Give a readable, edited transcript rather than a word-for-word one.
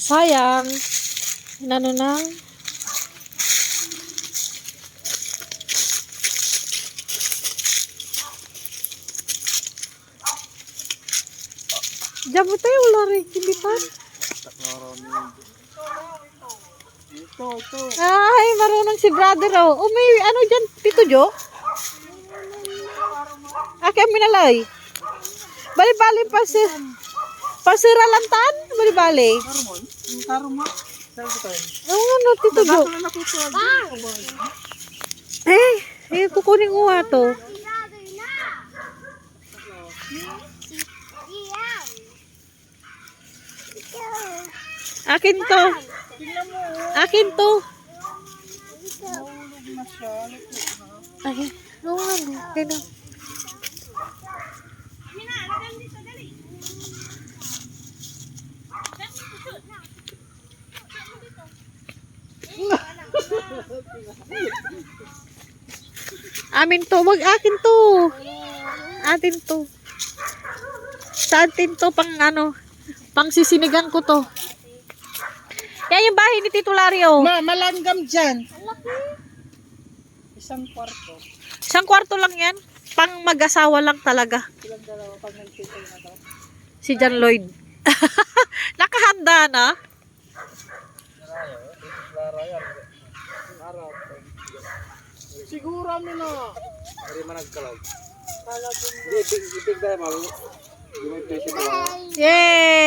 Sayang. Inano na. Diyan mo tayo, wala rin kinipan. Ito. Ay, marunong si brother, oh. Oh, may ano dyan, Tito Jo? Kaya minalay. Bali-bali, pasiralantan? Bali-bali. Karma. Saan ko tayo? Ano, Tito Jo? Kukunin ko nga to. Akin to. Akin to. Mahulog na siya. Ay, ano, kaya amin to, wag akin to. Atin to. Sa atin to, pang ano, pang sisinigan ko to. Yan yung bahay ni Tito Lario. Malanggam dyan. Isang kwarto. Isang kwarto lang yan. Pang mag-asawa lang talaga. Silang dalawa pag nagtitay na to. Si John Lloyd. Nakahanda na. Siguro mo na. Hindi man nagkalaw. Kala ko Hindi, ipig dahil malo. Hindi mo yung presyo. Yay!